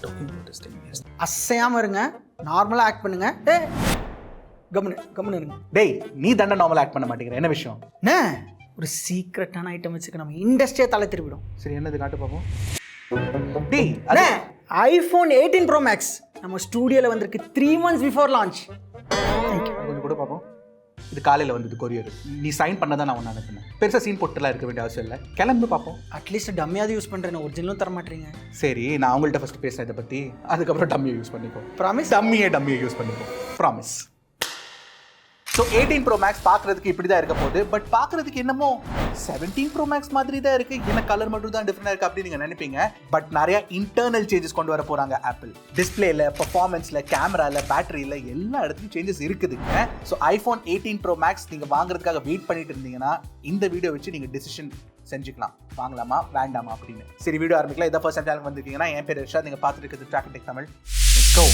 talking about this thing. Yes. அசையாமல் இருங்க, நார்மலாக ஆக்ட் பண்ணுங்க. கம்முன்னு இருங்க. டேய், நீ தாண்டா நார்மலாக ஆக்ட் பண்ண மாட்டேங்கிற, என்ன விஷயம்? என்ன ஒரு சீக்ரெட்டான ஐட்டம் வச்சுக்க நம்ம இண்டஸ்ட்ரியே தலை திருப்பிடும். சரி, என்னது காட்டு பார்ப்போம். டேய், ஐஃபோன் 18 Pro Max நம்ம ஸ்டூடியோவில் வந்திருக்கு 3 months before launch. கொஞ்சம் கூட பார்ப்போம். இது காலையில் வந்தது கொரியர். நீ சைன் பண்ணதான் நான் ஒன்று அனுப்பினேன். பெருசாக சீன் போட்டுலாம் இருக்க வேண்டிய அவசியம் இல்லை. கிளம்பு பார்ப்போம். அட்லீஸ்ட் டம்மியாவது யூஸ் பண்ணுறேன், ஒரிஜினலும் தர மாட்டேறீங்க. சரி, நான் அவங்கள்ட்ட ஃபஸ்ட்டு பேசுகிறேன் இதை பற்றி. அதுக்கப்புறம் டம்மியை யூஸ் பண்ணிப்போம். ப்ராமிஸ்? டம்மியை யூஸ் பண்ணிப்போம். ப்ராமிஸ். ஸோ 18 Pro Max பார்க்குறதுக்கு இப்படி தான் இருக்க போகுது. பட் பார்க்குறதுக்கு என்னமோ 17 Pro Max மாதிரி தான் இருக்குது. என்ன கலர் மட்டும் தான் டிஃப்ரெண்டாக இருக்குது அப்படின்னு நீங்கள் நினைப்பீங்க. பட் நிறையா இன்டர்னல் சேஞ்சஸ் கொண்டு வர போகிறாங்க ஆப்பிள். டிஸ்பிளேல, பர்ஃபார்மன்ஸில், கேமராவில், பேட்டரியில் எல்லா இடத்துலையும் சேஞ்சஸ் இருக்குதுங்க. ஸோ iPhone 18 Pro Max நீங்கள் வாங்குறதுக்காக வெயிட் பண்ணிட்டு இருந்தீங்கன்னா இந்த வீடியோ வச்சு நீங்கள் டிசிஷன் செஞ்சுக்கலாம், வாங்கலாமா வேண்டாமா அப்படின்னு. சரி, வீடியோ ஆரம்பிக்கலாம். இதை ஃபர்ஸ்ட் டைம் வந்திருக்கீங்கன்னா என் பேர் ரிஷா, நீங்கள் பார்த்துட்டு இருக்கிறது ட்ராக்கின் tech Tamil. Let's go.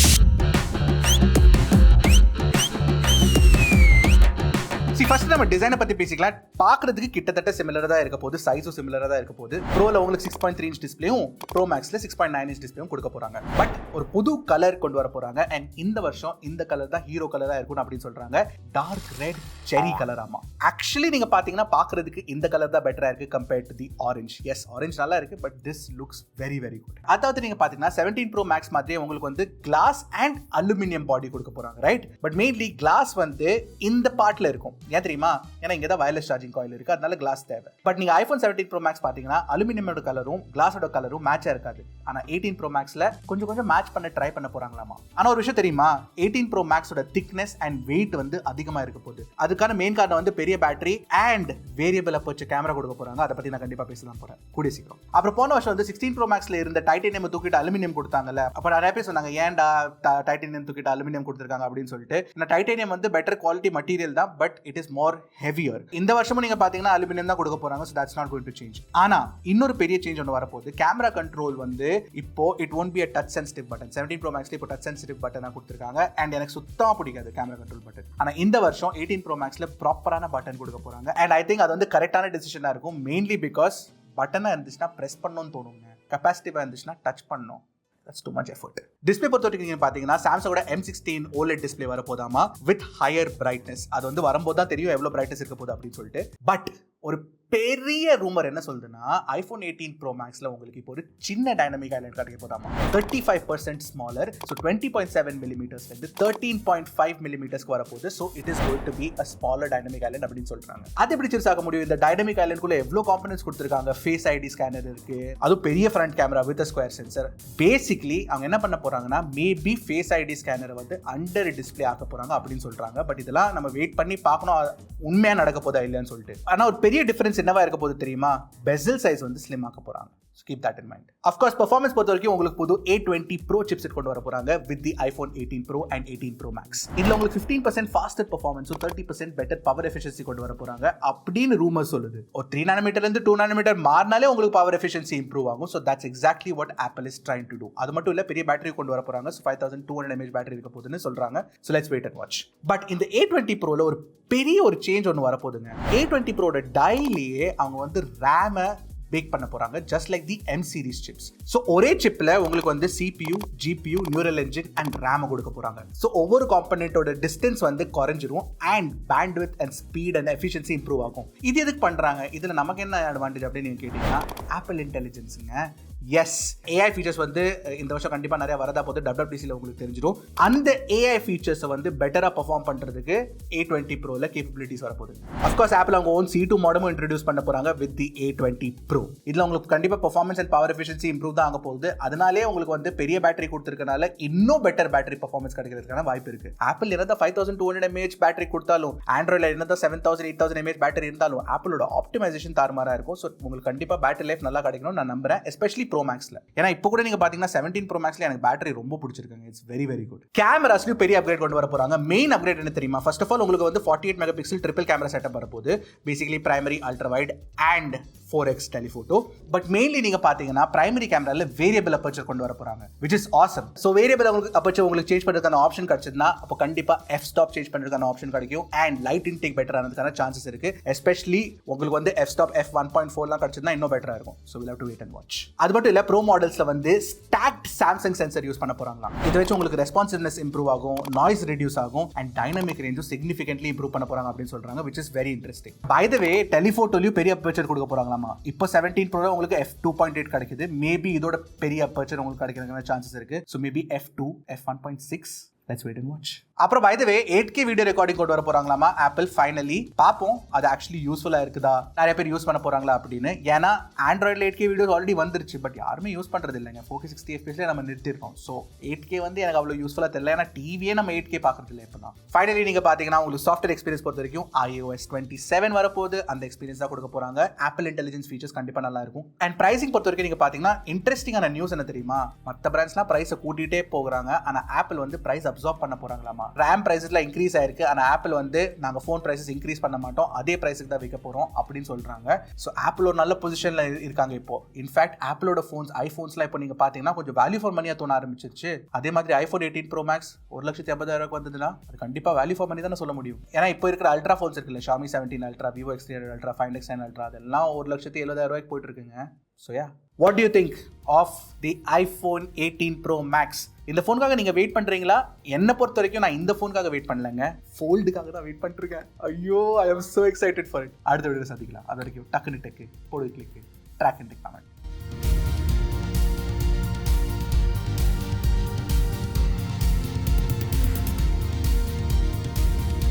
First நம்ம டிசைனை பற்றி பேசிக்கலாம். பார்க்குறதுக்கு கிட்டத்தட்ட சிமிலராக தான் இருக்க போகுது, சைஸும் சிமிலராக தான் இருக்க போகுது. ப்ரோவில் உங்களுக்கு 6.3 inch டிஸ்பிளேயும், ப்ரோ மேக்ஸில் 6.9 inch டிஸ்பிளேயும் கொடுக்க போகிறாங்க. பட் ஒரு புது கலர் கொண்டு வர போகிறாங்க. அண்ட் இந்த வருஷம் இந்த கலர் தான் ஹீரோ கலராக இருக்கும் அப்படின்னு சொல்கிறாங்க. Dark red cherry colour. ஆமாம், ஆக்சுவலி நீங்கள் பார்த்தீங்கன்னா பார்க்குறதுக்கு இந்த கலர் தான் பெட்டராக இருக்குது compared to the orange. Yes, orange நல்லா இருக்குது, but this looks very very good. அதாவது நீங்கள் பார்த்தீங்கன்னா 17 Pro Max மாதிரியே உங்களுக்கு வந்து கிளாஸ் அண்ட் அலுமினியம் பாடி கொடுக்க போகிறாங்க, ரைட்? பட் மெயின்லி கிளாஸ் வந்து இந்த பார்ட்டில் இருக்கும். ஏன் தெரியுமா? ஏன்னா இங்கே தான் வயர்லெஸ் சார்ஜிங் காயில் இருக்குது, அதனால கிளாஸ் தேவை. பட் நீங்கள் iPhone 17 Pro Max பார்த்தீங்கன்னா அலுமினியமோட கலரும் கிளாஸோட கலரும் மேட்சாக இருக்காது. ஆனால் 18 Pro Maxல கொஞ்சம் மேட்ச் பண்ண ட்ரை பண்ண போகிறாங்களாமா. ஆனால் ஒரு விஷயம் தெரியுமா? 18 Pro Maxோட திக்னஸ் அண்ட் வெயிட் வந்து அதிகமாக இருக்க போகுது. அதுக்கான மெயின் காரணம் வந்து பெரிய பேட்டரி அண்ட் வேரியபிள் அப்போச்சு கேமரா கொடுக்க போகிறாங்க. அதை பற்றி நான் கண்டிப்பாக பேசலாம் போகிறேன் கூடிய சீக்கிரம். அப்புறம் போன வருஷம் வந்து 16 Pro Maxல இருந்த டைட்டேனியம் தூக்கிட்டு அலுமினியம் கொடுத்தாங்கல்ல. அப்போ நிறைய பேர் சொன்னாங்க, ஏன்டா டைட்டேனியம் தூக்கிட்டு அலுமினியம் கொடுத்துருக்காங்க அப்படின்னு சொல்லிட்டு. இந்த டைட்டேனியம் வந்து பெட்டர் குவாலிட்டி மெட்டீரியல் தான், but it is more heavier. இந்த வருஷமும் நீங்க பாத்தீங்கன்னா அலுமினியம் தான் கொடுக்க போறாங்க. so that's not going to change. ஆனா இன்னொரு பெரிய சேஞ்ச் ஒன்னு வரப்போகுது. கேமரா கண்ட்ரோல் வந்து இப்போ it won't be a touch sensitive button. 17 Pro Maxல இப்போ touch sensitive பட்டனா கொடுத்திருக்காங்க. and எனக்கு சுத்தமா பிடிக்காது கேமரா கண்ட்ரோல் பட்டன். ஆனா இந்த வருஷம் 18 Pro Maxல ப்ராப்பரான பட்டன் கொடுக்க போறாங்க. and I think அது வந்து கரெக்டான டிசிஷனா இருக்கும். மெயின்லி பிகாஸ் பட்டனா இருந்துச்சுன்னா பிரஸ் பண்ணணும்னு தோணுங்க, கெபாசிட்டிவா இருந்துச்சுன்னா டச் பண்ணணும். That's too much effort. Display பொறுத்தவரைக்கும் நீங்க பாத்தீங்கன்னா சாம்சங்கோட M16 OLED டிஸ்பிளே வர போதாமா வித் ஹையர் பிரைட்னஸ். அது வந்து வரும்போது தான் தெரியும் எவ்வளவு பிரைட்னஸ் இருக்க போகுது அப்படின்னு சொல்லிட்டு. பட் ஒரு பெரிய ரூமர் என்ன சொல்லுதுன்னா iPhone 18 Pro Maxல உங்களுக்கு இப்போ ஒரு சின்ன டைனமிக் ஐலண்ட் கிடைக்க போதாமா. 35% ஸ்மாலர். ஸோ 20.7 mm வந்து 13.5 mm வரப்போகுது. So it is going to be a smaller dynamic Island அப்படின்னு சொல்றாங்க. அது எப்படி சிறுசாக முடியும்? இந்த டைனமிக் ஐலண்ட்குள்ள எவ்வளோ காம்பனன்ஸ் கொடுத்துருக்காங்க. ஃபேஸ் ஐடி ஸ்கேனர் இருக்கு, அதுவும் பெரிய front camera with square sensor. Basically அவங்க என்ன பண்ண போறாங்கன்னா மேபி ஃபேஸ் ஐடி ஸ்கேனரை வந்து அண்டர் டிஸ்பிளே ஆக்க போறாங்க அப்படின்னு சொல்றாங்க. பட் இதெல்லாம் நம்ம வெயிட் பண்ணி பார்க்கணும் உண்மையா நடக்க போதா இல்லையான்னு சொல்லிட்டு. ஆனால் ஒரு பெரிய டிஃபரன்ஸ் என்னவா இருக்க போகுது தெரியுமா? பெசல் சைஸ் வந்து ஸ்லிம் ஆக்க போறாங்க. keep that in mind. Of course, performance பொறுத்த வரைக்கும் உங்களுக்கு புது A20 Pro chipset கொண்டு வர போறாங்க with the iPhone 18 Pro and 18 Pro Max. இதுல உங்களுக்கு 15% faster performance, 30% better power efficiency கொண்டு வர போறாங்க அப்படின்னு ரூமர் சொல்லுது. ஒரு 3 nm இருந்து 2 nm மாறினாலே உங்களுக்கு power efficiency improve ஆகும். So that's exactly what Apple is trying to do. அது மட்டும் இல்ல, பெரிய பேட்டரி கொண்டு வர போறாங்க. So 5200 mAh பேட்டரி இருக்க போகுதுன்னு சொல்றாங்க. So let's wait and watch. But இந்த A20 Proல ஒரு பெரிய ஒரு சேஞ்ச் ஒன்று வரப்போகுதுங்க. A20 Proட டைலியே அவங்க வந்து RAM பேக் பண்ண போறாங்க, just like the M series chips. So ஒரே சிப்ல உங்களுக்கு வந்து CPU, GPU, neural engine and RAM கொடுக்க போறாங்க. ஸோ ஒவ்வொரு காம்பனென்ட்டோட டிஸ்டன்ஸ் வந்து குறைஞ்சிரும் and bandwidth and speed and efficiency improve ஆகும். இது எதுக்கு பண்றாங்க? இதுல நமக்கு என்ன அட்வான்டேஜ் அப்படின்னு நீங்க கேட்டீங்கன்னா ஆப்பிள் இன்டெலிஜென்ஸுங்க. எஸ், ஏஐ ஃபீச்சர்ஸ் வந்து இந்த வருஷம் கண்டிப்பாக நிறைய வரதா போது. WWDCல உங்களுக்கு தெரிஞ்சிடும். அந்த ஏஐ ஃபீச்சர்ஸை வந்து பெட்டராக பர்ஃபார்ம் பண்ணுறதுக்கு A20 Proல கேப்பபிலிட்டிஸ் வரப்போகுது. அஃப்கோர்ஸ் ஆப்பிள் அவங்க ஓன் C2 மாடலும் இன்ட்ரடியூஸ் பண்ண போகிறாங்க வித் தி A20 Pro. இதில் உங்களுக்கு கண்டிப்பாக performance and power efficiency improve தான் ஆக போகுது. அதனாலே உங்களுக்கு வந்து பெரிய பேட்டரி கொடுத்துருக்கனால இன்னும் பெட்டர் பேட்டரி பர்ஃபார்மன்ஸ் கிடைக்கிறதுக்கான வாய்ப்பு இருக்குது. ஆப்பிள் என்னதான் 5200 mAh பேட்டரி கொடுத்தாலும், ஆண்ட்ராய்டில் என்னதான் 7000 8000 mAh பேட்டரி இருந்தாலும் ஆப்பிளோட ஆப்டிமைசேஷன் தாறுமாறாக இருக்கும். ஸோ உங்களுக்கு கண்டிப்பாக பேட்டரி லைஃப் நல்லா கிடைக்கணும்னு நான் நம்புறேன், எஸ்பெஷலி Pro Maxல. ஏன்னா இப்போ கூட நீங்க பாத்தீங்கன்னா 17 Pro Maxல எனக்கு பேட்டரி ரொம்ப பிடிச்சிருக்குங்க. It's very very good. கேமராஸ்லயும் பெரிய அப்கிரேட் கொண்டு வர போறாங்க. மெயின் அப்கிரேட் என்ன தெரியுமா? ஃபர்ஸ்ட் ஆஃப் ஆல் உங்களுக்கு வந்து 48 mega pixel triple camera setup வரப்போகுது. Basically primary, ultra wide and 4x telephoto. But mainly நீங்க பாத்தீங்கன்னா பிரைமரி கேமரால வேரியபிள் அப்பர்ச்சர் கொண்டு வர போறாங்க, which is awesome. So variable aperture உங்களுக்கு சேஞ்ச் பண்றதுக்கான ஆப்ஷன் கிடைச்சதுன்னா அப்போ கண்டிப்பா f stop சேஞ்ச் பண்றதுக்கான ஆப்ஷன் கிடைக்கும் அண்ட் லைட் இன்டேக் பெட்டர் ஆனதுக்கான சான்சஸ் இருக்கு. எஸ்பெஷலி உங்களுக்கு வந்து f stop f 1.4 கிடைச்சதுன்னா இன்னும் பெட்டரா இருக்கும். So we'll have to wait and watch. அது மட்டும் இல்ல ப்ரோ மாடல்ஸ்ல வந்து ஸ்டாக்ட் சாம்சங் சென்சர் யூஸ் பண்ண போறாங்களா. இதை வச்சு உங்களுக்கு ரெஸ்பான்சிவ்னஸ் இம்ப்ரூவ் ஆகும், நாய்ஸ் ரெடியூஸ் ஆகும் அண்ட் டைனமிக் ரேஞ்சும் சிக்னிஃபிகன்ட்லி இம்ப்ரூவ் பண்ண போறாங்க அப்படின்னு சொல்றாங்க, which is very interesting. By the way, டெலிஃபோட்டோலயும் பெரிய அப்பர்ச்சர் கொடுக்க போறாங்களாமா. இப்போ 17 Pro உங்களுக்கு f2.8 கிடைக்குது. மேபி இதோட பெரிய அப்பர்ச்சர் உங்களுக்கு கிடைக்கிறதுக்கான சான்சஸ் இருக்கு. So maybe f2, f1.6. Let's wait and watch. அப்புறம் by the way 8K video recording கொண்டு வர போறாங்களாமா ஆப்பிள். ஃபைனலி பாப்போம் அது ஆக்சுவலி யூஸ்ஃபுல்லா இருக்குதா, நிறைய பேர் யூஸ் பண்ண போறாங்களா அப்படின்னு. ஏன்னா ஆண்ட்ராய்டில் 8K வீடியோஸ் ஆல்ரெடி வந்துருச்சு, பட் யாருமே யூஸ் பண்றது இல்லைங்க. 4K 60 FPS நம்ம நிறுத்திருக்கோம். ஸோ 8K வந்து எனக்கு அவ்வளோ யூஸ்ஃபுல்லா தெரியல, ஏன்னா டிவியே நம்ம 8K பார்க்கறது இல்லை இப்போ தான். ஃபைனலி நீங்க பாத்தீங்கன்னா உங்களுக்கு சாஃப்ட்வேர் எக்ஸ்பீரியன்ஸ் பொறுத்த வரைக்கும் iOS 27 வரப்போகுது. அந்த எக்ஸ்பீரியன்ஸ் தான் கொடுக்க போறாங்க. ஆப்பிள் இன்டெலிஜென்ஸ் ஃபீச்சர்ஸ் கண்டிப்பா நல்லா இருக்கும். அண்ட் பிரைசிங் பொறுத்த வரைக்கும் நீங்க பாத்தீங்கன்னா இன்ட்ரெஸ்டிங்கான நியூஸ் என்ன தெரியுமா, மற்ற பிராண்ட்ஸ்லாம் பிரைஸை கூட்டிகிட்டே போகிறாங்க, ஆனா ஆப்பிள் வந்து பிரைஸ் அப்சார்ப் பண்ண போறாங்களாமா. ரேம் பிரைஸ்ல இன்க்ரீஸ் ஆயிருக்கு, ஆனா ஆப்பிள் வந்து நாங்க ஃபோன் பிரைசஸ் இன்க்ரீஸ் பண்ண மாட்டோம், அதே பிரைஸுக்கு தான் விற்க போறோம் அப்படின்னு சொல்றாங்க. ஸோ ஆப்பிள் ஒரு நல்ல பொசிஷன்ல இருக்காங்க இப்போ. இன்ஃபேக்ட் ஆப்பிளோட ஃபோன்ஸ் ஐபோன்ஸ்லாம் இப்போ நீங்க பாத்தீங்கன்னா கொஞ்சம் வேல்யூ ஃபார் மணியா தோண ஆரம்பிச்சிருச்சு. அதே மாதிரி iPhone 18 Pro Max 1,80,000 வந்ததுன்னா அது கண்டிப்பா வேல்யூ ஃபார் மணி தானே சொல்ல முடியும். ஏன்னா இப்போ இருக்கிற அல்ட்ரா ஃபோன்ஸ் இருக்குல்ல, Xiaomi 17 Ultra, Vivo X300 Ultra, 5 X9 Ultra, அதெல்லாம் 1,70,000 போயிட்டு இருக்குங்க. So yeah, what do you think of the iPhone 18 Pro Max? இந்த ஃபோனுக்காக நீங்க வெயிட் பண்றீங்களா? என்னை பொறுத்த வரைக்கும் நான் இந்த ஃபோனுக்காக வெயிட் பண்ணலங்க, ஃபோல்டுக்காக தான் வெயிட் பண்ணிருக்கேன். ஐயோ, I am so excited for it. அடுத்த வீடியோ சந்திக்கலாம். அது வரைக்கும் டக்குனு டெக்கு போடு கிளிக்கு ட்ராக்கின் டெக்.